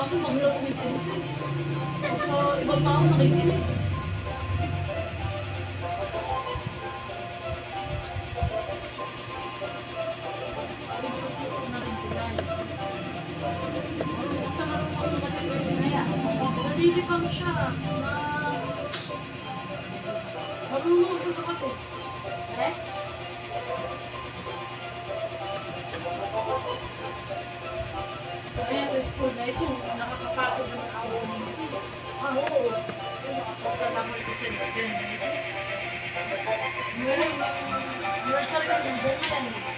Ako maglaw umitin. Sa ibang tao nakikinig. Nalilibang siya. Marunong ko sa kape. Eh? Ayan, sa school na ito, nakakapagod ng ako nito. Oo. Nakakapagod ko siya. Meron, nursery ka, nandun yan.